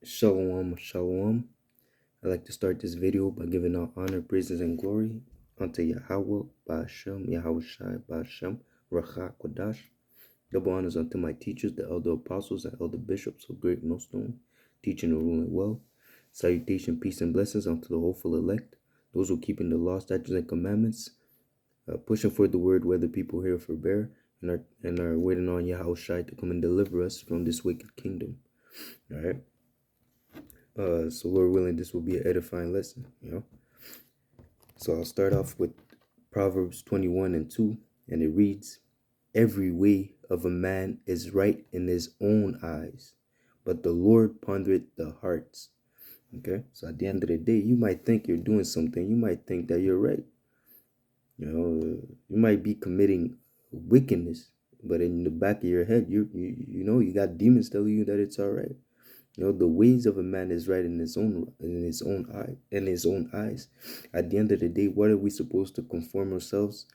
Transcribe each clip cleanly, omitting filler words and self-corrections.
Shalom, shalom. I'd like to start this video by giving all honor, praises, and glory unto Yahweh, Ba'ashem, YAHAWASHI, Ba'ashem, Racha, Kodash. Double honors unto my teachers, the elder apostles and elder bishops of Great Millstone, teaching and ruling well. Salutation, peace, and blessings unto the hopeful elect, those who keep in the law, statutes, and commandments, pushing forth the word, whether people hear or forbear, and are waiting on Yahushua to come and deliver us from this wicked kingdom. All right. So Lord willing, this will be an edifying lesson. So I'll start off with Proverbs 21:2, and it reads, "Every way of a man is right in his own eyes, but the Lord pondereth the hearts." Okay, so at the end of the day, you might think you're doing something. You might think that you're right. You might be committing wickedness, but in the back of your head, you got demons telling you that it's all right. The ways of a man is right in his own eyes. At the end of the day, what are we supposed to conform ourselves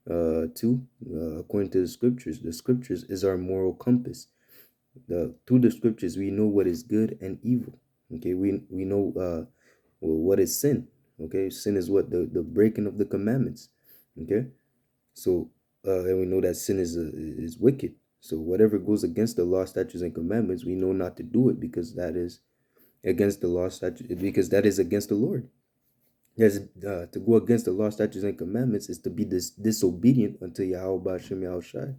to? According to the scriptures, the scriptures is our moral compass. Through the scriptures, we know what is good and evil. Okay, we know what is sin. Okay, sin is what the breaking of the commandments. Okay, so and we know that sin is wicked. So whatever goes against the law, statutes, and commandments, we know not to do it because that is against the law, statute, because that is against the Lord. Yes, to go against the law, statutes, and commandments is to be disobedient unto Yahweh Ba'ashem Yahushai.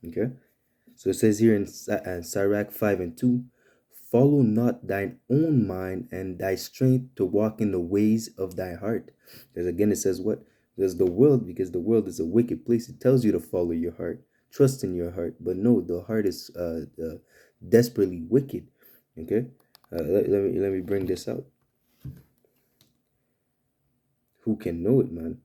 Okay, so it says here in Sirach 5:2, "Follow not thine own mind and thy strength to walk in the ways of thy heart." Because again, it says what? Because the world is a wicked place. It tells you to follow your heart, trust in your heart, but no, the heart is desperately wicked. Okay, let me bring this out. Who can know it, man?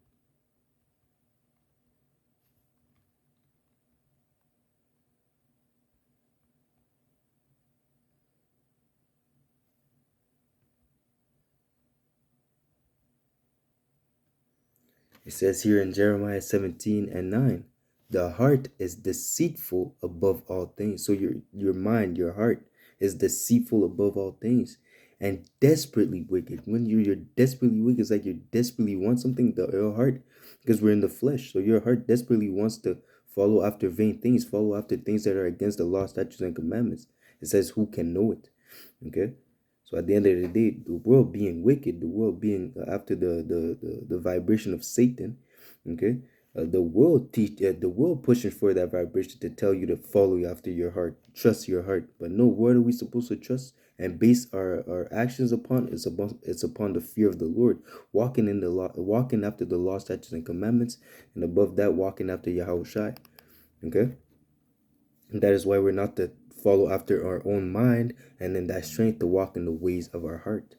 It says here in Jeremiah 17:9, "The heart is deceitful above all things." So your mind, your heart is deceitful above all things and desperately wicked. When you're desperately wicked, it's like you desperately want something, your heart, because we're in the flesh. So your heart desperately wants to follow after vain things, follow after things that are against the law, statutes, and commandments. It says, "Who can know it?" Okay. So at the end of the day, the world being wicked, the world being after the vibration of Satan, okay, the world pushing for that vibration to tell you to follow after your heart, trust your heart. But no, what are we supposed to trust and base our actions upon? It's upon the fear of the Lord, walking in the law, walking after the law, statutes, and commandments, and above that, walking after Yahushua. Okay. And that is why we're not to follow after our own mind, and in that strength to walk in the ways of our heart.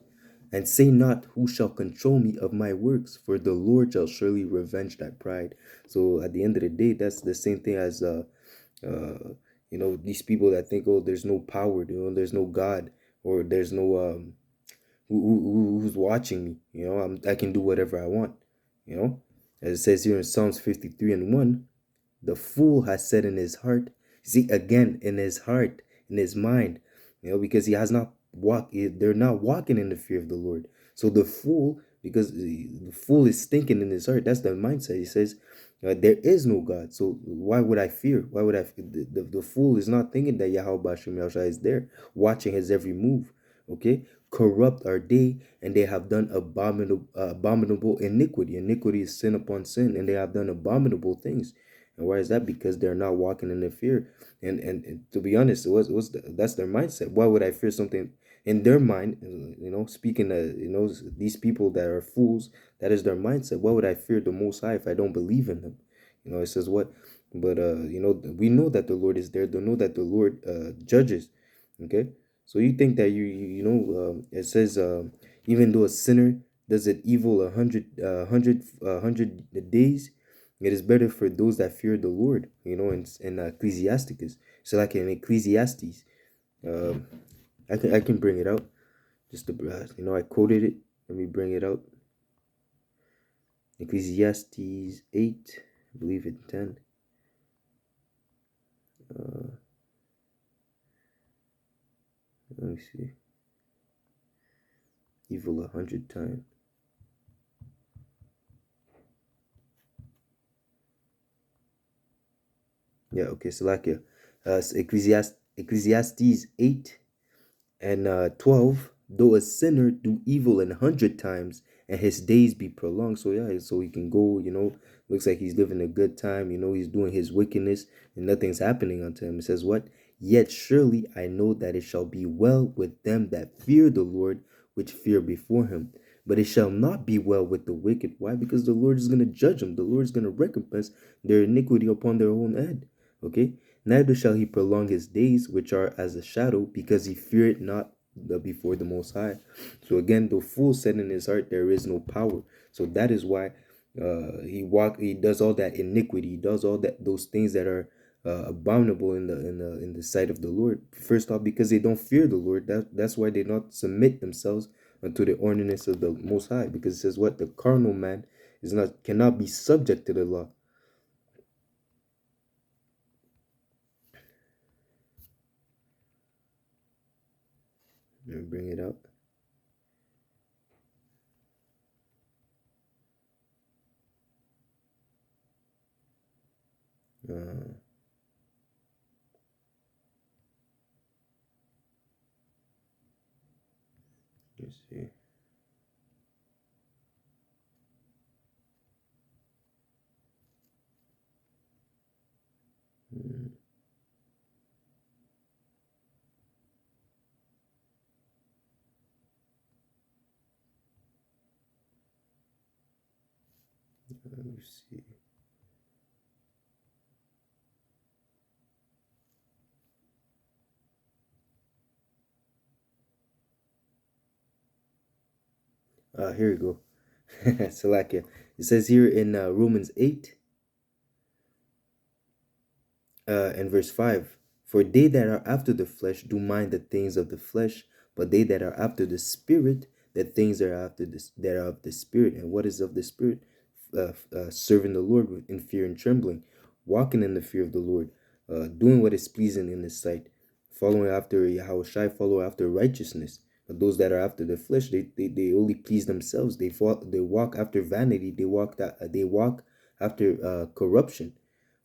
And say not, "Who shall control me of my works? For the Lord shall surely revenge that pride." So at the end of the day, that's the same thing as these people that think, oh, there's no power, there's no God, or there's no who's watching me. I can do whatever I want. As it says here in Psalms 53:1, "The fool has said in his heart," see again, in his heart, in his mind, because he has not walked, they're not walking in the fear of the Lord. So the fool, because the fool is thinking in his heart, that's the mindset. He says, there is no God. So why would I fear? Why would I? The fool is not thinking that Yahweh Bashim Yahshua is there, watching his every move. Okay, corrupt are they, and they have done abominable iniquity. Iniquity is sin upon sin, and they have done abominable things. And why is that? Because they're not walking in the fear. And to be honest, that's their mindset. Why would I fear something in their mind? Speaking of, these people that are fools, that is their mindset. Why would I fear the Most High if I don't believe in Him? It says what? But we know that the Lord is there. They know that the Lord judges. Okay, so you think that it says even though a sinner does it evil 100 days, it is better for those that fear the Lord. In Ecclesiasticus. So like in Ecclesiastes, um, I can bring it out. Just to I quoted it. Let me bring it out. Ecclesiastes 8, I believe it's 10. Let me see. evil 100 times. Yeah, okay, so like Ecclesiastes 8 and 12, though a sinner do evil 100 times and his days be prolonged. So yeah, so he can go, looks like he's living a good time, he's doing his wickedness and nothing's happening unto him. It says what? Yet surely I know that it shall be well with them that fear the Lord, which fear before him. But it shall not be well with the wicked. Why? Because the Lord is going to judge them. The Lord is going to recompense their iniquity upon their own head. Okay? Neither shall he prolong his days, which are as a shadow, because he feared not before the Most High. So again, the fool said in his heart, there is no power. So that is why he does all that iniquity, he does all those things that are abominable in the sight of the Lord. First off, because they don't fear the Lord. That's why they not submit themselves unto the ordinance of the Most High. Because it says what? The carnal man cannot be subject to the law. Let me bring it up. Uh, let's see. Hmm, let me see. Here we go. Salakia. It says here in Romans 8 and verse 5, for they that are after the flesh do mind the things of the flesh, but they that are after the spirit, the things that are after this that are of the spirit. And what is of the spirit? Serving the Lord in fear and trembling, walking in the fear of the Lord, doing what is pleasing in his sight, following after YAHAWASHI, follow after righteousness. But those that are after the flesh, they only please themselves. They walk after vanity. They walk after corruption.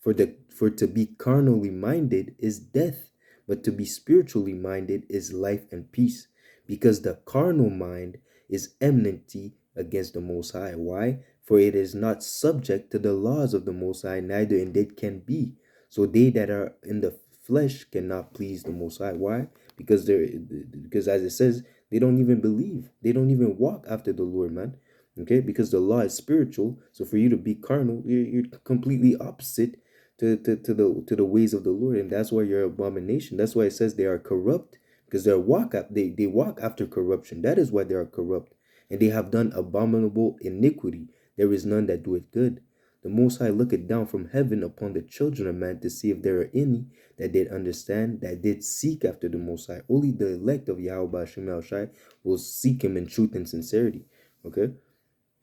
For to be carnally minded is death, but to be spiritually minded is life and peace. Because the carnal mind is enmity against the Most High. Why? For it is not subject to the laws of the Most High, neither indeed can be. So they that are in the flesh cannot please the Most High. Why? Because as it says, they don't even believe. They don't even walk after the Lord, man. Okay, because the law is spiritual. So for you to be carnal, you're completely opposite to the ways of the Lord, and that's why you're abomination. That's why it says they are corrupt, because they walk after corruption. That is why they are corrupt, and they have done abominable iniquity. There is none that doeth good. The Most High looketh down from heaven upon the children of man to see if there are any that did understand, that did seek after the Most High. Only the elect of Yahweh Shem Shai will seek him in truth and sincerity. Okay?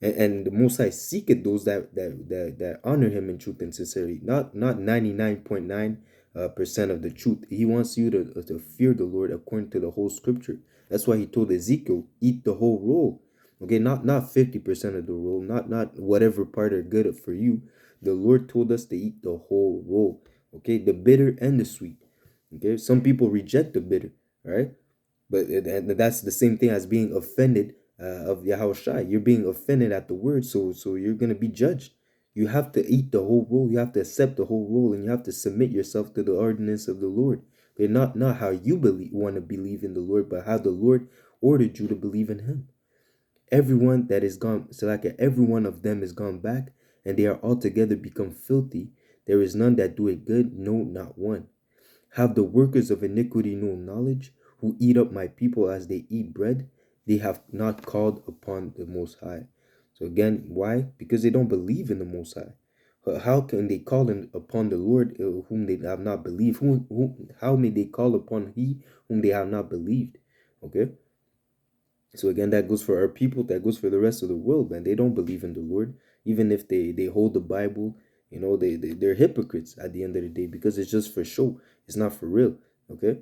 And the Most High seeketh those that honor Him in truth and sincerity, not 99.9 percent of the truth. He wants you to fear the Lord according to the whole Scripture. That's why He told Ezekiel, eat the whole roll. Okay, not 50% of the roll, not whatever part are good for you. The Lord told us to eat the whole roll. Okay, the bitter and the sweet. Okay, some people reject the bitter, right? But that's the same thing as being offended of Yahushua. You're being offended at the word, so you're gonna be judged. You have to eat the whole role. You have to accept the whole role, and you have to submit yourself to the ordinance of the Lord. But not how you want to believe in the Lord, but how the Lord ordered you to believe in Him. Everyone that is gone, so like every one of them is gone back, and they are altogether become filthy. There is none that do it good, no, not one. Have the workers of iniquity no knowledge, who eat up my people as they eat bread? They have not called upon the Most High. So again, why? Because they don't believe in the Most High. How can they call upon the Lord whom they have not believed? How may they call upon He whom they have not believed? Okay. So again, that goes for our people. That goes for the rest of the world, man. They don't believe in the Lord, even if they hold the Bible. They're hypocrites at the end of the day, because it's just for show. It's not for real. Okay.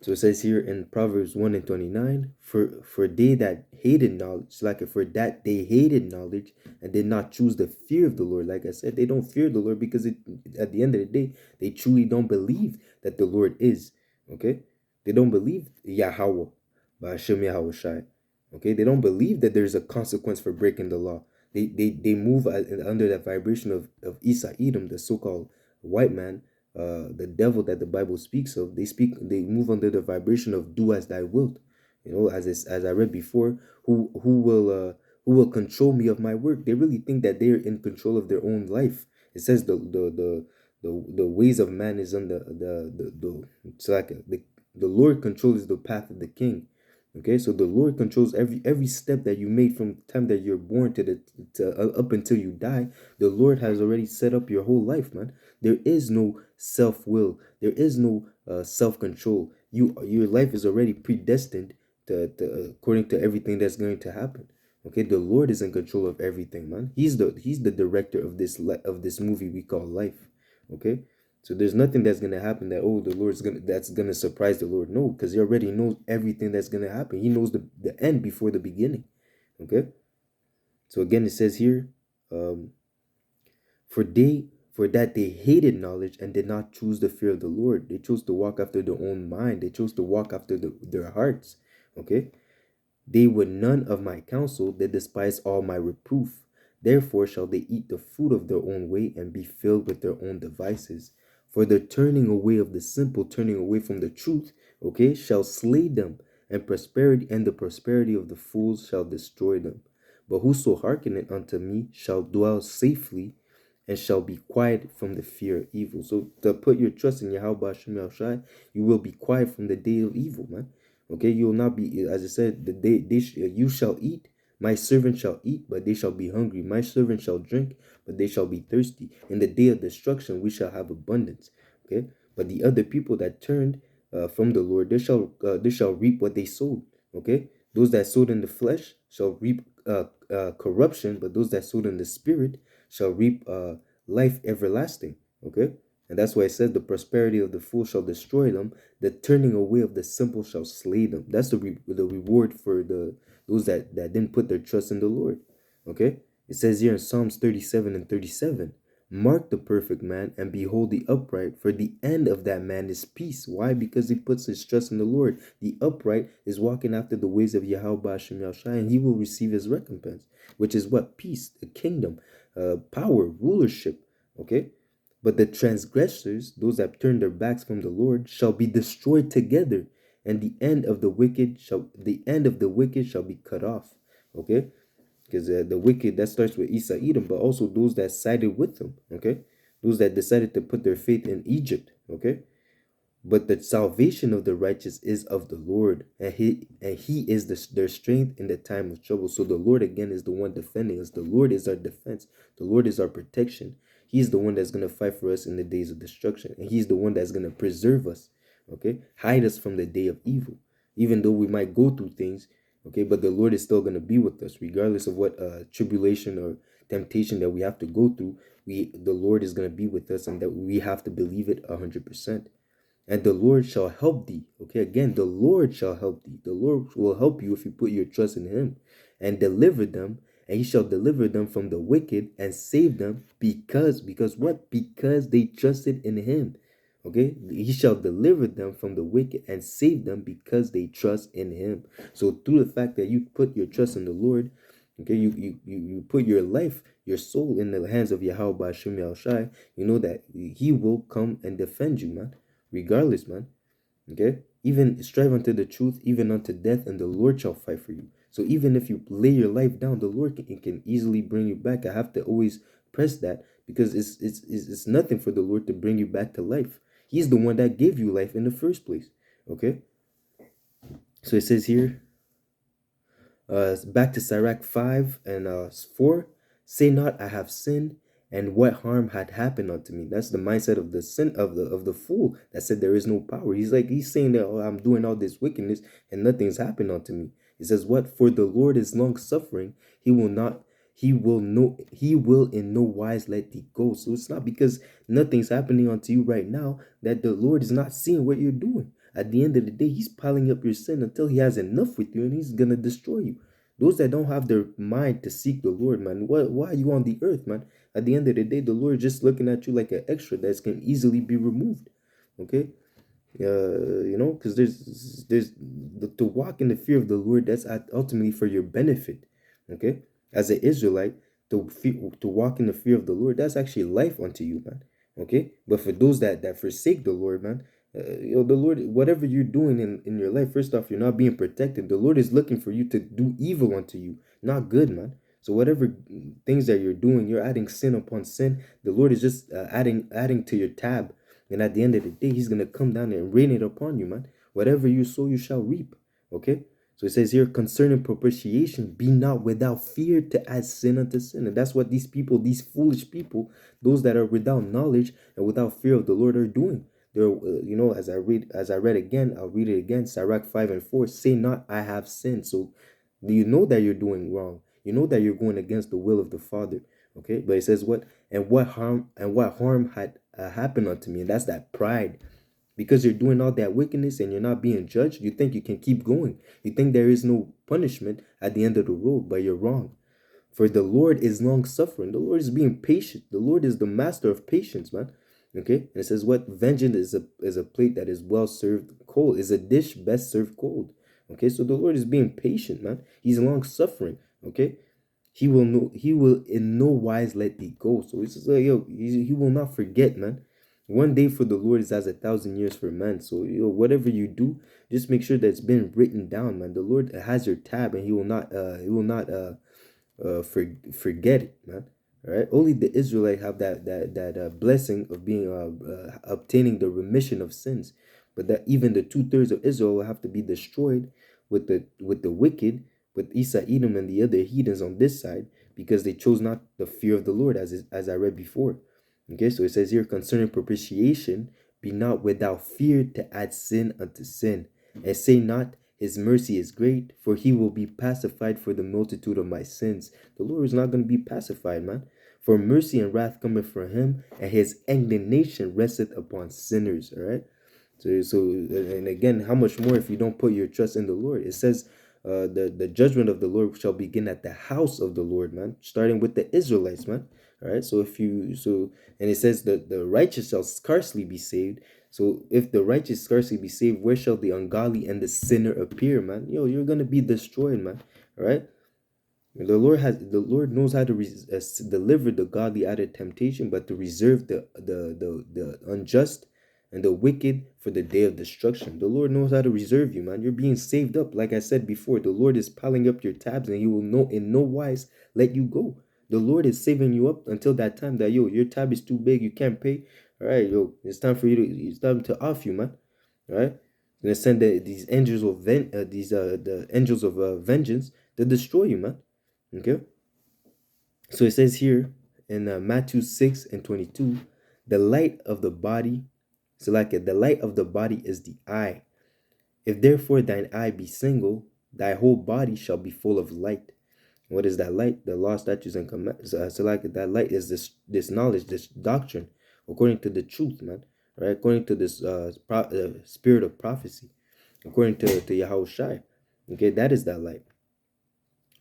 So it says here in Proverbs 1 and 29, for they that hated knowledge, like for that they hated knowledge and did not choose the fear of the Lord. Like I said, they don't fear the Lord because at the end of the day, they truly don't believe that the Lord is. Okay? They don't believe Yahweh, Ba'ashem YAHAWASHI. Okay? They don't believe that there's a consequence for breaking the law. They move under that vibration of Isa Edom, the so-called white man, the devil that the Bible speaks of. They move under the vibration of do as thy wilt. You know, as I read before, who will control me of my work? They really think that they're in control of their own life. It says the ways of man is on the it's like the Lord controls the path of the king. Okay, so the Lord controls every step that you made from the time that you're born to up until you die. The Lord has already set up your whole life, man. There is no self will. There is no self control. Your life is already predestined to according to everything that's going to happen. Okay, the Lord is in control of everything, man. He's the director of this movie we call life. Okay, so there's nothing that's gonna happen that the Lord's gonna surprise the Lord. No, because He already knows everything that's gonna happen. He knows the end before the beginning. Okay, so again it says here, um, for that they hated knowledge and did not choose the fear of the Lord. They chose to walk after their own mind. They chose to walk after their hearts. Okay, they would none of my counsel, they despise all my reproof. Therefore shall they eat the fruit of their own way and be filled with their own devices. For the turning away of the simple, turning away from the truth, okay, shall slay them, and the prosperity of the fools shall destroy them. But whoso hearkeneth unto me shall dwell safely and shall be quiet from the fear of evil. So to put your trust in Yahweh Hashem Yahushai, you will be quiet from the day of evil, man. Okay, you will not be, as I said, the day you shall eat. My servant shall eat, but they shall be hungry. My servant shall drink, but they shall be thirsty. In the day of destruction, we shall have abundance. Okay, but the other people that turned from the Lord, they shall reap what they sowed. Okay, those that sowed in the flesh shall reap corruption, but those that sowed in the spirit shall reap life everlasting. Okay, and that's why it says the prosperity of the fool shall destroy them, the turning away of the simple shall slay them. That's the reward for those that didn't put their trust in the Lord. Okay, it says here in Psalms 37 and 37, mark the perfect man and behold the upright, for the end of that man is peace. Why? Because he puts his trust in the Lord. The upright is walking after the ways of Yahweh Hashem Yahushai, and he will receive his recompense, which is what? Peace, the kingdom, power, rulership. Okay, but the transgressors, those that turn their backs from the Lord, shall be destroyed together, and the end of the wicked shall be cut off. Okay, because the wicked, that starts with Esau Edom, but also those that sided with them. Okay, those that decided to put their faith in Egypt. Okay, but the salvation of the righteous is of the Lord, and he is their strength in the time of trouble. So the Lord again is the one defending us. The Lord is our defense. The Lord is our protection. He's the one that's going to fight for us in the days of destruction, and He's the one that's going to preserve us. Okay, hide us from the day of evil, even though we might go through things. Okay, but the Lord is still going to be with us, regardless of what tribulation or temptation that we have to go through. The Lord is going to be with us, and that we have to believe it 100%. And the Lord shall help thee. Okay, again, the Lord shall help thee. The Lord will help you if you put your trust in Him, and deliver them. And He shall deliver them from the wicked and save them because what? Because they trusted in Him. Okay, He shall deliver them from the wicked and save them because they trust in Him. So through the fact that you put your trust in the Lord, okay, you put your life, your soul in the hands of Yahweh Hashem Yahushai, you know that He will come and defend you, man, regardless, man. Okay, even strive unto the truth, even unto death, and the Lord shall fight for you. So even if you lay your life down, the Lord can easily bring you back. I have to always press that, because it's nothing for the Lord to bring you back to life. He's the one that gave you life in the first place. Okay, so it says here, back to Sirach 5 and 4. Say not, I have sinned, and what harm had happened unto me. That's the mindset of the sin of the fool that said there is no power. He's saying that, oh, I'm doing all this wickedness and nothing's happened unto me. He says, what? For the Lord is long suffering, he will in no wise let thee go. So it's not because nothing's happening unto you right now that the Lord is not seeing what you're doing. At the end of the day, he's piling up your sin until he has enough with you, and he's gonna destroy you. Those that don't have their mind to seek the Lord, man, why are you on the earth, man? At the end of the day, the Lord is just looking at you like an extra that can easily be removed. Okay, because to walk in the fear of the Lord, that's ultimately for your benefit. Okay, as an Israelite, to walk in the fear of the Lord, that's actually life unto you, man. Okay, but for those that forsake the Lord, man, the Lord, whatever you're doing in your life, first off, you're not being protected. The Lord is looking for you to do evil unto you, not good, man. So whatever things that you're doing, you're adding sin upon sin. The Lord is just adding to your tab, and at the end of the day, he's going to come down and rain it upon you, man. Whatever you sow, you shall reap. Okay? So it says here, concerning propitiation, be not without fear to add sin unto sin. And that's what these people, these foolish people, those that are without knowledge and without fear of the Lord are doing. They're, as I read again, I'll read it again. Sirach 5:4, say not, I have sinned. So do you know that you're doing wrong? You know that you're going against the will of the Father. Okay? But it says what? And what harm had happened unto me? And that's that pride. Because you're doing all that wickedness and you're not being judged, you think you can keep going. You think there is no punishment at the end of the road, but you're wrong. For the Lord is long suffering. The Lord is being patient. The Lord is the master of patience, man. Okay? And it says what? Vengeance is a plate that is well served cold, is a dish best served cold. Okay, so the Lord is being patient, man. He's long suffering. Okay, he will in no wise let thee go. So it's just like, he will not forget, man. One day for the Lord is as 1,000 years for man. So whatever you do, just make sure that it's been written down, man. The Lord has your tab, and forget it, man. All right, only the Israelite have that blessing of being obtaining the remission of sins, but that even the 2/3 of Israel will have to be destroyed with the wicked, with Esau, Edom, and the other heathens on this side, because they chose not the fear of the Lord, as I read before. Okay, so it says here, concerning propitiation, be not without fear to add sin unto sin, and say not, his mercy is great, for he will be pacified for the multitude of my sins. The Lord is not going to be pacified, man. For mercy and wrath cometh from him, and his indignation resteth upon sinners. All right. And again, how much more if you don't put your trust in the Lord? It says, the judgment of the Lord shall begin at the house of the Lord, man. Starting with the Israelites, man. All right. And it says that the righteous shall scarcely be saved. So if the righteous scarcely be saved, where shall the ungodly and the sinner appear, man? You're gonna be destroyed, man. All right. The Lord knows how to deliver the godly out of temptation, but to reserve the unjust and the wicked for the day of destruction. The Lord knows how to reserve you, man. You're being saved up. Like I said before, the Lord is piling up your tabs, and he will in no wise let you go. The Lord is saving you up until that time that your tab is too big, you can't pay. All right, it's time to off you, man. All right, gonna send these angels of the angels of vengeance to destroy you, man. Okay, so it says here in Matthew 6:22, the light of the body. So like the light of the body is the eye. If therefore thine eye be single, thy whole body shall be full of light. What is that light? The law, statutes, and commandments. So like that light is this knowledge, this doctrine, according to the truth, man. Right? According to this spirit of prophecy, according to YAHAWASHI. Okay, that is that light.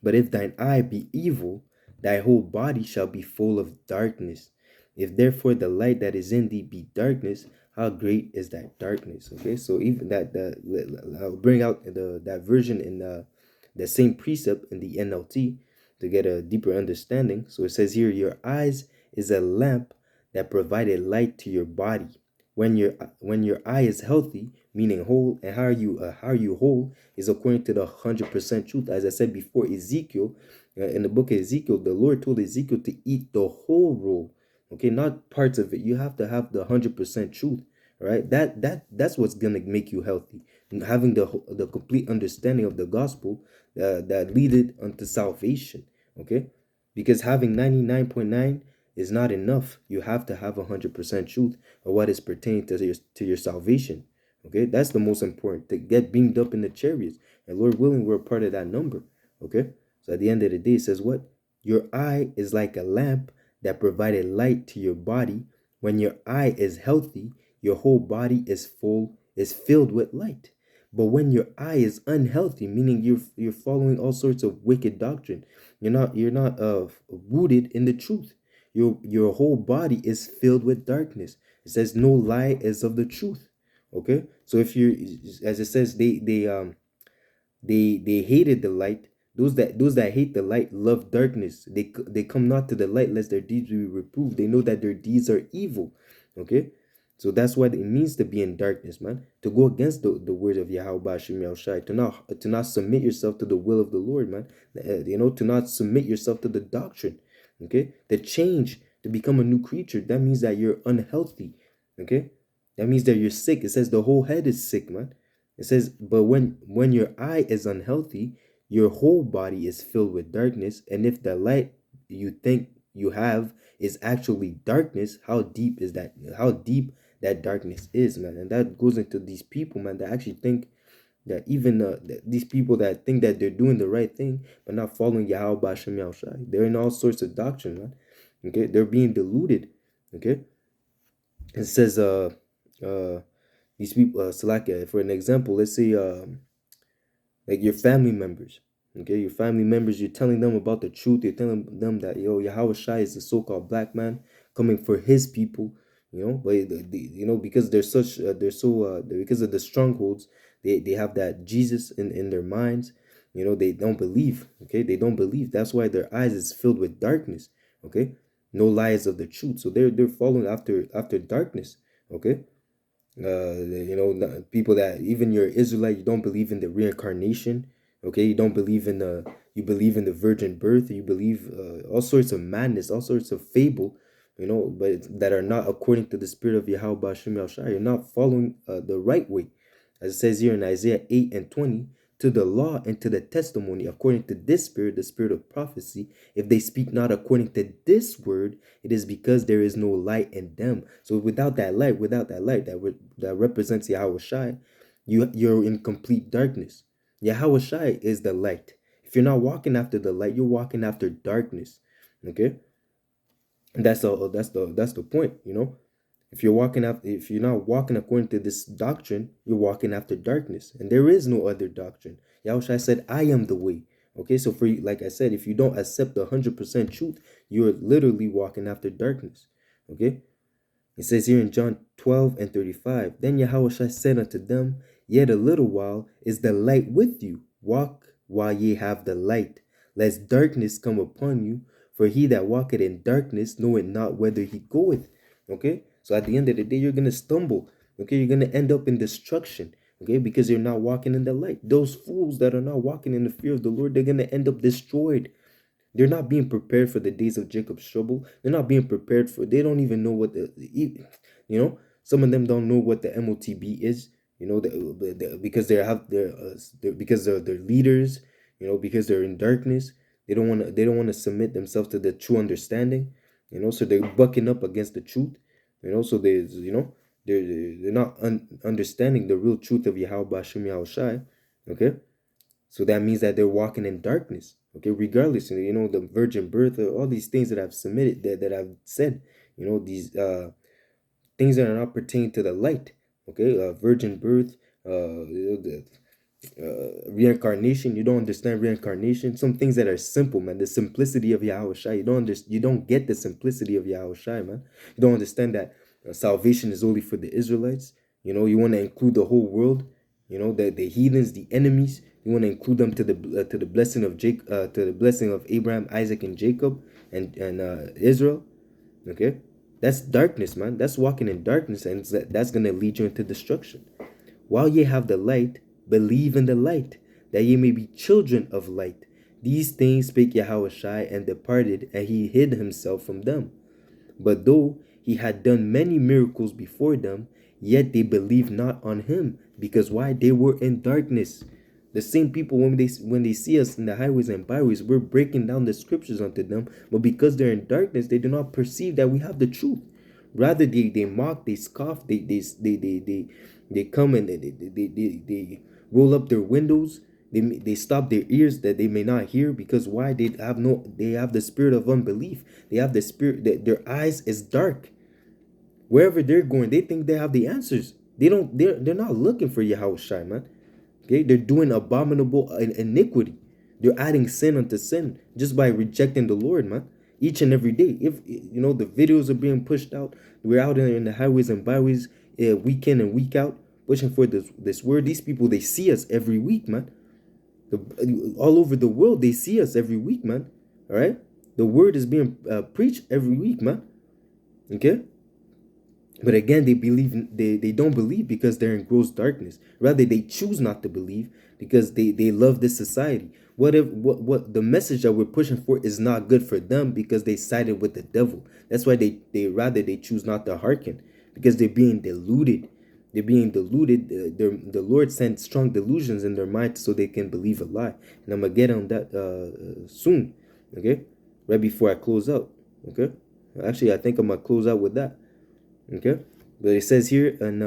But if thine eye be evil, thy whole body shall be full of darkness. If therefore the light that is in thee be darkness, how great is that darkness? Okay, so even I'll bring out that version in the same precept in the NLT to get a deeper understanding. So it says here, your eyes is a lamp that provided light to your body. When your eye is healthy, meaning whole, and how are you whole is according to the 100% truth. As I said before, Ezekiel, in the book of Ezekiel, the Lord told Ezekiel to eat the whole roll. Okay, not parts of it. You have to have the 100% truth. Right? That's what's gonna make you healthy. And having the complete understanding of the gospel that leadeth unto salvation. Okay, because having 99.9 is not enough. You have to have 100% truth of what is pertaining to your salvation. Okay, that's the most important, to get beamed up in the chariots, and Lord willing, we're a part of that number. Okay, so at the end of the day, it says what? Your eye is like a lamp that provided light to your body. When your eye is healthy, your whole body is full is filled with light. But when your eye is unhealthy, meaning you're following all sorts of wicked doctrine, you're not rooted in the truth. Your whole body is filled with darkness. It says no lie is of the truth. Okay, so if you, as it says, they hated the light. Those that hate the light love darkness. They come not to the light lest their deeds be reproved. They know that their deeds are evil. Okay, so that's what it means to be in darkness, man. To go against the word of YAHAWASHI, to not submit yourself to the will of the Lord, man. To not submit yourself to the doctrine. Okay, the change to become a new creature. That means that you're unhealthy. Okay, that means that you're sick. It says the whole head is sick, man. It says, but when your eye is unhealthy, your whole body is filled with darkness. And if the light you think you have is actually darkness, how deep is that? How deep that darkness is, man? And that goes into these people, man, that actually think that even these people that think that they're doing the right thing, but not following Yahweh Bashem Yahushai. They're in all sorts of doctrine, man. Okay, they're being deluded. Okay, it says these people, Salakia, for an example, let's say like your family members. Okay, your family members, you're telling them about the truth. You're telling them that, Yahweh Shai is the so-called black man coming for his people. But because because of the strongholds, they have that Jesus in their minds. They don't believe. Okay, they don't believe. That's why their eyes is filled with darkness. Okay, no lies of the truth. So they're following after darkness. Okay, people that, even you're Israelite, you don't believe in the reincarnation. Okay, you don't believe in you believe in the virgin birth. You believe all sorts of madness, all sorts of fable, but that are not according to the spirit of Yahweh Bashim Yahshai. You're not following the right way, as it says here in Isaiah 8:20, to the law and to the testimony according to this spirit, the spirit of prophecy. If they speak not according to this word, it is because there is no light in them. So without that light, that represents Yahweh Shai, you're in complete darkness. Yahweh Shai is the light. If you're not walking after the light, you're walking after darkness. Okay, and that's the point. If you're not walking according to this doctrine, you're walking after darkness, and there is no other doctrine. Yahushua said, "I am the way." Okay, so for you, like I said, if you don't accept the 100% truth, you're literally walking after darkness. Okay, it says here in John 12:35, then Yahushua said unto them, "Yet a little while is the light with you. Walk while ye have the light, lest darkness come upon you. For he that walketh in darkness knoweth not whither he goeth." Okay, so at the end of the day, you're gonna stumble. Okay, you're gonna end up in destruction. Okay, because you're not walking in the light. Those fools that are not walking in the fear of the Lord, they're gonna end up destroyed. They're not being prepared for the days of Jacob's trouble. They're not being prepared for. They don't even know what some of them don't know what the MOTB is. Because because they're leaders. Because they're in darkness. They don't want to submit themselves to the true understanding. So they're bucking up against the truth. So they're not understanding the real truth of Yahweh Bashim Yahushai. Okay. So that means that they're walking in darkness. Okay, regardless, the virgin birth, all these things that I've submitted, that I've said, these things that are not pertaining to the light. Okay, virgin birth, the reincarnation. You don't understand reincarnation. Some things that are simple, man. The simplicity of Yahweh Shai. You don't get the simplicity of Yahweh Shai, man. You don't understand that salvation is only for the Israelites. You want to include the whole world. The heathens, the enemies. You want to include them to the blessing of to the blessing of Abraham, Isaac, and Jacob, and Israel. Okay, that's darkness, man. That's walking in darkness, and that's gonna lead you into destruction. While ye have the light, believe in the light, that ye may be children of light. These things spake Yahweh Shai, and departed, and he hid himself from them. But though he had done many miracles before them, yet they believed not on him, because why? They were in darkness. The same people, when they see us in the highways and byways, we're breaking down the scriptures unto them, but because they're in darkness, they do not perceive that we have the truth. Rather, they mock, they scoff, they come and they roll up their windows. They stop their ears that they may not hear, because why? They have the spirit of unbelief. They have the spirit that their eyes is dark. Wherever they're going, they think they have the answers. They're not looking for Yahawashi, man. Okay, they're doing abominable iniquity. They're adding sin unto sin just by rejecting the Lord, man. Each and every day. If you know the videos are being pushed out, we're out in the highways and byways, week in and week out, pushing for this word. These people, they see us every week, man. All over the world, they see us every week, man. All right, the word is being preached every week, man. Okay. But again, they don't believe because they're in gross darkness. Rather, they choose not to believe because they love this society. What the message that we're pushing for is not good for them because they sided with the devil. That's why they choose not to hearken, because they're being deluded. They're being deluded. The Lord sent strong delusions in their mind so they can believe a lie. And I'm gonna get on that soon. Okay, right before I close out. Okay, actually, I think I'm gonna close out with that. Okay, but it says here, and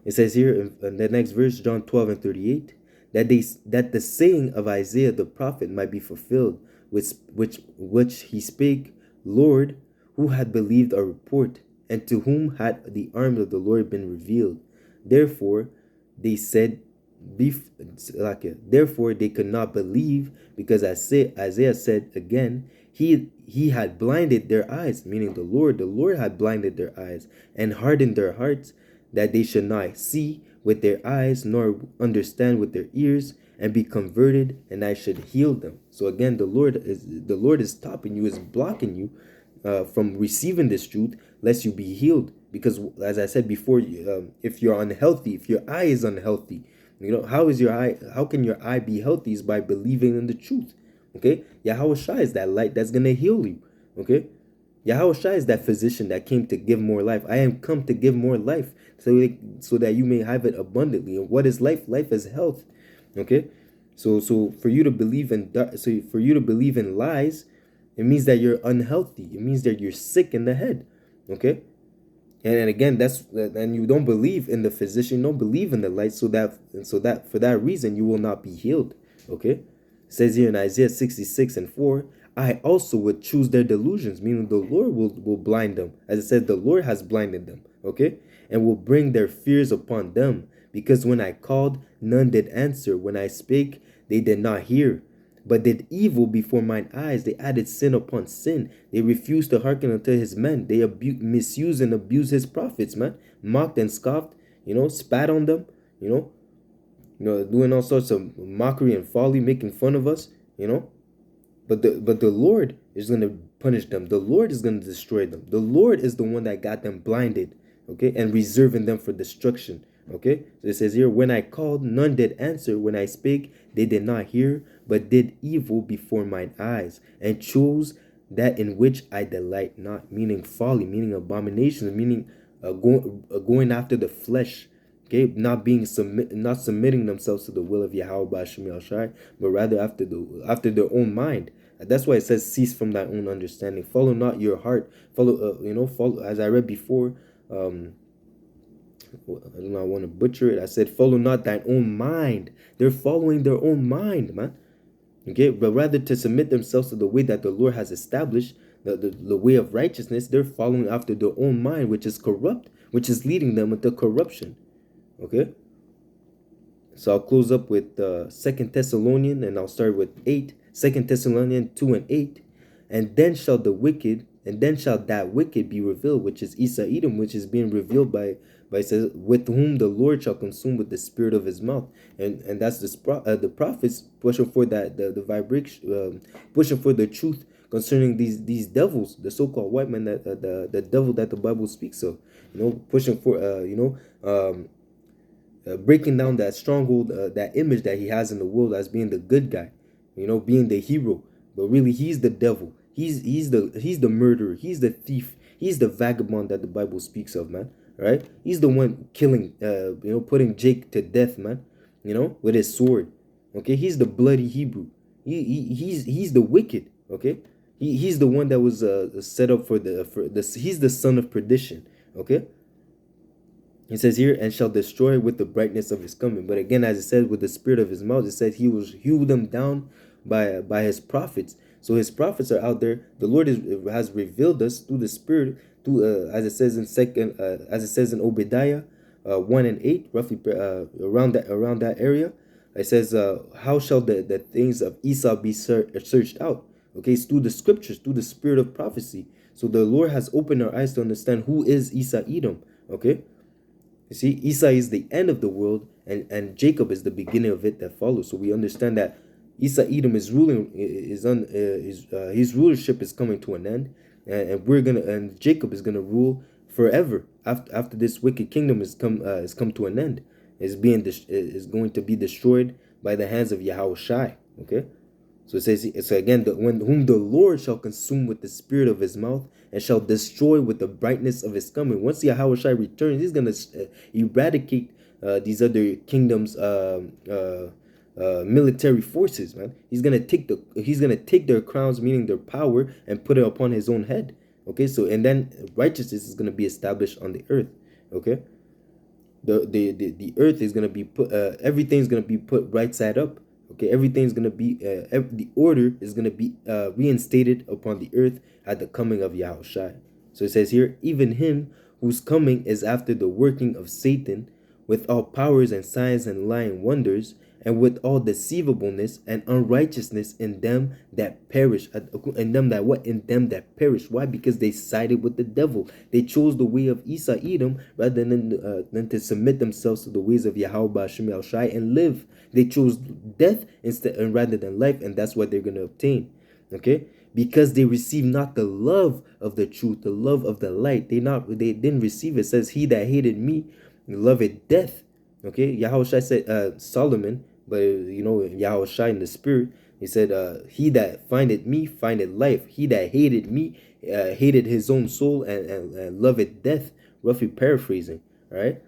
in the next verse, John 12:38, that the saying of Isaiah the prophet might be fulfilled, which he spake, Lord, who had believed our report, and to whom had the arm of the Lord been revealed. Therefore, they said, therefore they could not believe, because Isaiah said again, he had blinded their eyes, meaning the Lord had blinded their eyes and hardened their hearts, that they should not see with their eyes nor understand with their ears and be converted, and I should heal them. So again, the Lord is stopping you, is blocking you from receiving this truth, lest you be healed. Because as I said before, if you're unhealthy, if your eye is unhealthy, how can your eye be healthy? Is by believing in the truth. Okay, Yahawashi is that light that's gonna heal you. Okay, Yahawashi is that physician that came to give more life. I am come to give more life, so that you may have it abundantly. And what is life? Life is health. Okay, so for you to believe in lies, it means that you're unhealthy. It means that you're sick in the head. Okay, and again, and you don't believe in the physician, don't believe in the light, so that for that reason you will not be healed. Okay, it says here in Isaiah 66:4, I also would choose their delusions, meaning the Lord will blind them. As it says, the Lord has blinded them. Okay, and will bring their fears upon them, because when I called, none did answer. When I spake, they did not hear, but did evil before mine eyes. They added sin upon sin. They refused to hearken unto his men. They misused and abused his prophets, man. Mocked and scoffed, spat on them, doing all sorts of mockery and folly, making fun of us, But the Lord is going to punish them. The Lord is going to destroy them. The Lord is the one that got them blinded, okay, and reserving them for destruction. Okay, so it says here, when I called, none did answer. When I spake, they did not hear, but did evil before mine eyes, and chose that in which I delight not, meaning folly, meaning abominations, meaning going after the flesh. Okay, not submitting themselves to the will of YAHAWASHI, but rather after their own mind. That's why it says, cease from thy own understanding. Follow not your heart. Follow, as I read before. I do not want to butcher it. I said, follow not thine own mind. They're following their own mind, man. Okay, but rather to submit themselves to the way that the Lord has established, the way of righteousness, they're following after their own mind, which is corrupt, which is leading them into corruption. Okay, so I'll close up with 2 Thessalonians, and I'll start with 8. 2 Thessalonians 2:8. And then shall that wicked be revealed, which is Esau Edom, which is being revealed by says, with whom the Lord shall consume with the spirit of his mouth. And that's the prophets pushing for that, the vibration, pushing for the truth concerning these devils, the so-called white men, that the devil that the Bible speaks of, pushing for breaking down that stronghold, that image that he has in the world as being the good guy, being the hero, but really he's the devil. He's the murderer. He's the thief. He's the vagabond that the Bible speaks of, man. Right? He's the one killing, putting Jake to death, man. With his sword. Okay, he's the bloody Hebrew. He's the wicked. Okay, he's the one that was set up for the. He's the son of perdition. Okay. It says here, and shall destroy with the brightness of his coming. But again, as it says, with the spirit of his mouth, it says he will hew them down by his prophets. So his prophets are out there. The Lord has revealed us through the spirit as it says in as it says in Obadiah 1 and 8, roughly around that area. It says, how shall the things of Esau be searched out? Okay, it's through the scriptures, through the spirit of prophecy. So the Lord has opened our eyes to understand who is Esau Edom. Okay, you see, Esau is the end of the world, and Jacob is the beginning of it that follows. So we understand that Esau Edom is ruling, his rulership is coming to an end, and Jacob is gonna rule forever after this wicked kingdom is come to an end. Is going to be destroyed by the hands of YAHAWASHI. Okay. So it says, so again, when whom the Lord shall consume with the spirit of his mouth and shall destroy with the brightness of his coming. Once Yahawashi returns, he's going to eradicate these other kingdoms' military forces, man. He's gonna take their crowns, meaning their power, and put it upon his own head. Okay, so and then righteousness is gonna be established on the earth. Okay, the earth is gonna be put, everything's gonna be put right side up. Okay, everything's gonna be the order is gonna be reinstated upon the earth at the coming of Yahushua. So it says here, even him whose coming is after the working of Satan, with all powers and signs and lying wonders, and with all deceivableness and unrighteousness in them that perish, in them that what? In them that perish. Why? Because they sided with the devil. They chose the way of Esau Edom rather than to submit themselves to the ways of Yahweh Shem Shai and live. They chose death instead and rather than life, and that's what they're going to obtain. Okay, because they receive not the love of the truth, the love of the light. They didn't receive it. It says, he that hated me loved death. Okay, Yahweh said, Solomon, but Yahweh in the spirit, he said, he that findeth me findeth life. He that hated me hated his own soul and loved death. Roughly paraphrasing, right?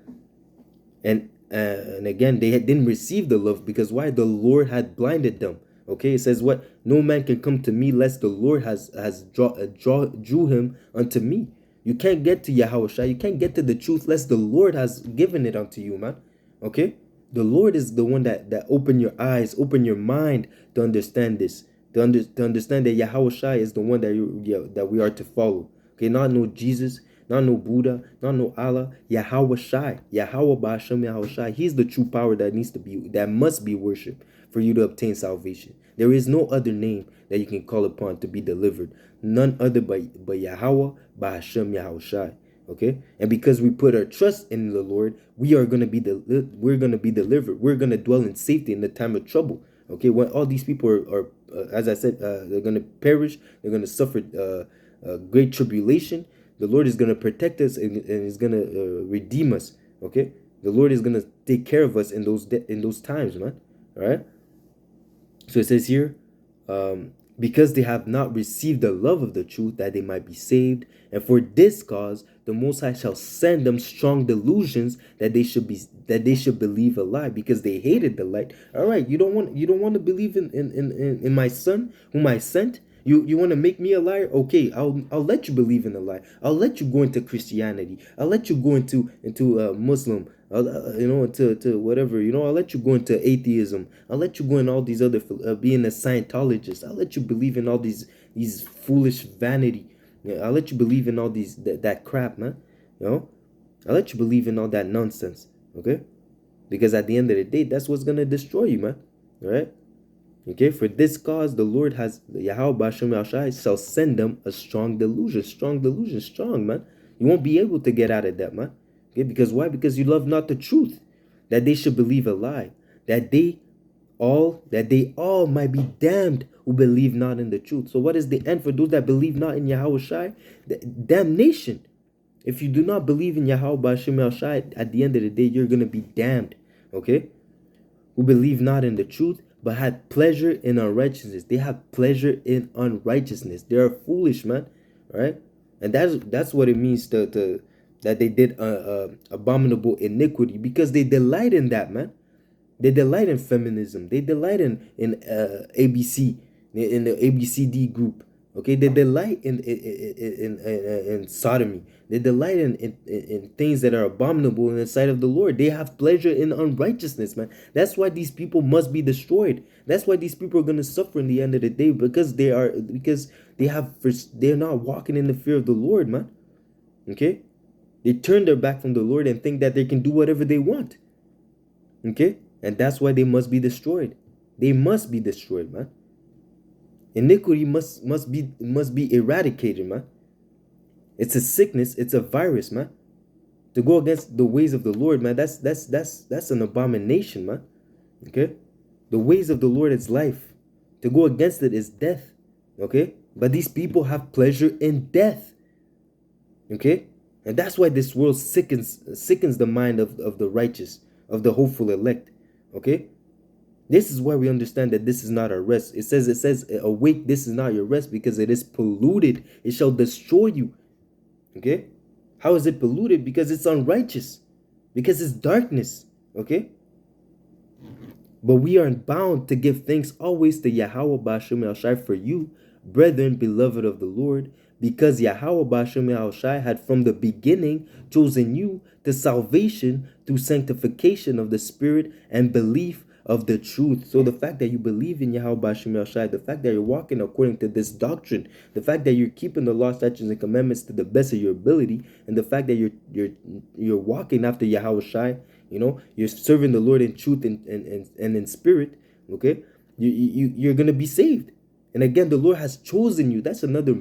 And again, they didn't receive the love because why? The Lord had blinded them. Okay, it says what? No man can come to me lest the Lord has drew him unto me. You can't get to Yahweh. You can't get to the truth lest the Lord has given it unto you, man. Okay, the Lord is the one that open your eyes, open your mind to understand this, to understand that Yahweh is the one that we are to follow. Okay, not no Jesus, not no Buddha, not no Allah. Yahweh Ba'ashem Yahweh. He's the true power that must be worshipped for you to obtain salvation. There is no other name that you can call upon to be delivered. None other but Yahweh Ba'ashem Yahweh. Okay, and because we put our trust in the Lord, we are gonna be we're gonna be delivered. We're gonna dwell in safety in the time of trouble. Okay, when all these people are as I said, they're gonna perish. They're gonna suffer great tribulation. The Lord is gonna protect us and is gonna redeem us. Okay, the Lord is gonna take care of us in those times, man. All right. So it says here, because they have not received the love of the truth that they might be saved, and for this cause the Most High shall send them strong delusions that they should believe a lie, because they hated the light. All right, you don't want to believe in my son whom I sent. You want to make me a liar? Okay, I'll let you believe in a lie. I'll let you go into Christianity. I'll let you go into Muslim. Into whatever. I'll let you go into atheism. I'll let you go in all these other being a Scientologist. I'll let you believe in all these foolish vanity. I'll let you believe in all that crap, man. I'll let you believe in all that nonsense. Okay, because at the end of the day, that's what's gonna destroy you, man. All right. Okay, for this cause the Lord has Yahweh Bashem Yahshai shall send them a strong delusion, man. You won't be able to get out of that, man. Okay, because why? Because you love not the truth, that they should believe a lie, that they all might be damned who believe not in the truth. So what is the end for those that believe not in Yahweh Shai? Damnation. If you do not believe in Yahweh Bashem Yahshai, at the end of the day, you're gonna be damned. Okay, who believe not in the truth, but had pleasure in unrighteousness. They have pleasure in unrighteousness. They are foolish, man. Right? And that's what it means to that they did abominable iniquity, because they delight in that, man. They delight in feminism. They delight in ABC, in the ABCD group. Okay, they delight in sodomy. They delight in things that are abominable in the sight of the Lord. They have pleasure in unrighteousness, man. That's why these people must be destroyed. That's why these people are going to suffer in the end of the day, because they're not walking in the fear of the Lord, man. Okay? They turn their back from the Lord and think that they can do whatever they want. Okay? And that's why they must be destroyed. They must be destroyed, man. Iniquity must be eradicated, man. It's a sickness, it's a virus, man. To go against the ways of the Lord, man, that's an abomination, man. Okay? The ways of the Lord is life. To go against it is death. Okay? But these people have pleasure in death. Okay? And that's why this world sickens the mind of the righteous, of the hopeful elect. Okay? This is why we understand that this is not our rest. It says, awake, this is not your rest, because it is polluted. It shall destroy you. Okay? How is it polluted? Because it's unrighteous. Because it's darkness. Okay? But we are bound to give thanks always to Yahweh Ba'ashem Yahushai for you, brethren, beloved of the Lord, because Yahweh Ba'ashem Yahushai had from the beginning chosen you to salvation through sanctification of the Spirit and belief of the truth. So the fact that you believe in Yahweh Ba'ashem Yahushai, the fact that you're walking according to this doctrine, the fact that you're keeping the law, statutes, and commandments to the best of your ability, and the fact that you're walking after Yahweh Shai, you're serving the Lord in truth and in spirit. Okay, you're gonna be saved. And again, the Lord has chosen you. That's another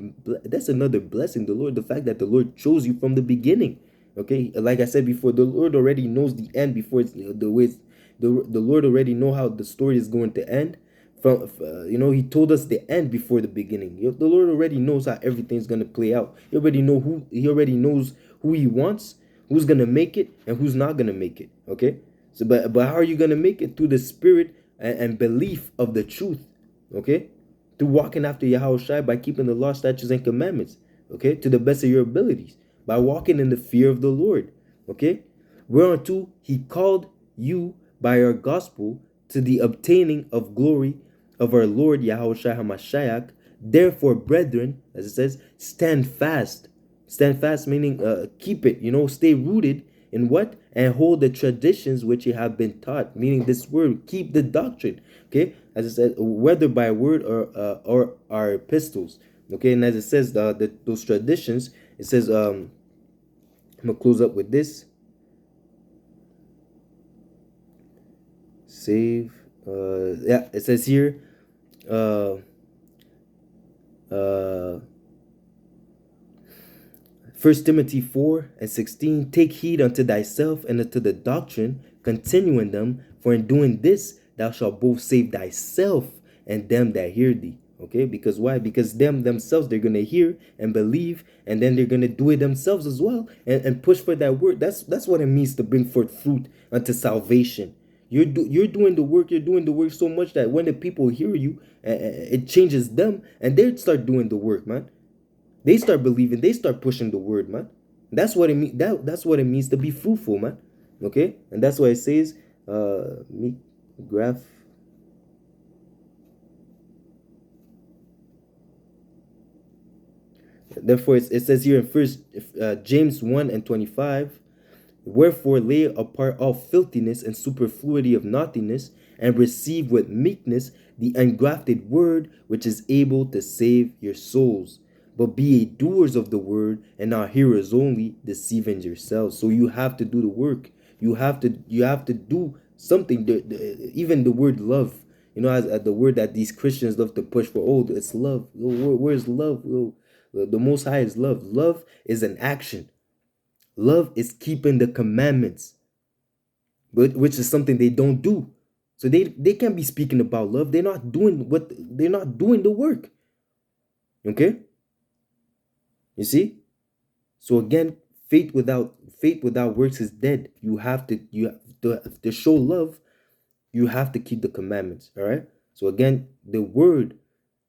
blessing. The fact that the Lord chose you from the beginning. Okay, like I said before, the Lord already knows the end before it's the way. The Lord already know how the story is going to end. He told us the end before the beginning. The Lord already knows how everything's gonna play out. He already knows who He wants, who's gonna make it, and who's not gonna make it. Okay, so but how are you gonna make it? Through the spirit and belief of the truth. Okay, through walking after Yahweh Shai, by keeping the law, statutes, and commandments. Okay, to the best of your abilities, by walking in the fear of the Lord. Okay, whereunto He called you by our gospel to the obtaining of glory of our Lord Yahawashi HaMashiach. Therefore, brethren, as it says, stand fast. Stand fast meaning keep it, stay rooted in what? And hold the traditions which you have been taught, meaning this word, keep the doctrine. Okay, as it said, whether by word or our epistles. Okay, and as it says, those traditions, it says, I'm gonna close up with this. Save. It says here, First Timothy 4:16, take heed unto thyself and unto the doctrine, continue in them, for in doing this thou shalt both save thyself and them that hear thee. Okay, because why? Because them themselves, they're gonna hear and believe, and then they're gonna do it themselves as well, and push for that word. That's what it means to bring forth fruit unto salvation. You're doing the work. You're doing the work so much that when the people hear you, it changes them, and they start doing the work, man. They start believing. They start pushing the word, man. That's what it means. That's what it means to be fruitful, man. Okay, and that's why it says, graph. Therefore, it says here in First James 1:25. Wherefore lay apart all filthiness and superfluity of naughtiness, and receive with meekness the engrafted word, which is able to save your souls. But be ye doers of the word, and not hearers only, deceiving yourselves. So you have to do the work. You have to do something. Even the word love, as the word that these Christians love to push for. Oh, it's love. Where's love? The Most High is love. Love is an action. Love is keeping the commandments, which is something they don't do. So they can't be speaking about love. They're not doing the work. Okay? You see? So again, faith without works is dead. You have to show love, you have to keep the commandments. All right? So again, the word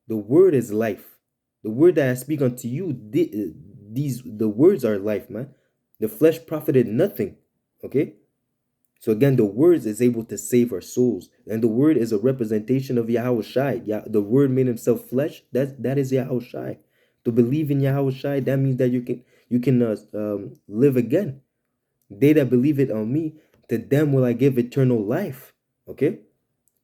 is life. The word that I speak unto you, the words are life, man. The flesh profited nothing. Okay? So again, the word is able to save our souls. And the word is a representation of Yahweh Shai. The word made himself flesh. That is Yahweh Shai. To believe in Yahweh Shai, that means that you can live again. They that believe it on me, to them will I give eternal life. Okay?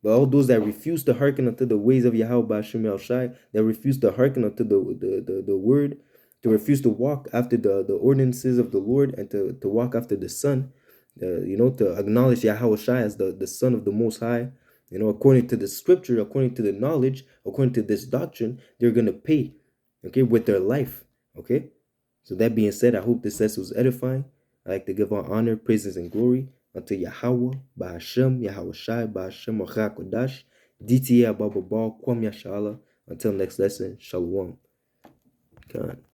But all those that refuse to hearken unto the ways of Yahweh Ba'ashem Shai, that refuse to hearken unto the word, to refuse to walk after the ordinances of the Lord, and to walk after the Son, to acknowledge YAHAWASHI as the Son of the Most High, according to the scripture, according to the knowledge, according to this doctrine, they're going to pay, okay, with their life, okay? So that being said, I hope this lesson was edifying. I like to give all honor, praises, and glory unto Yahweh, Bahashem, YAHAWASHI, Bahashem, Kodash, DTA, Ababa, Kwam Yashala. Until next lesson, Shalom. God.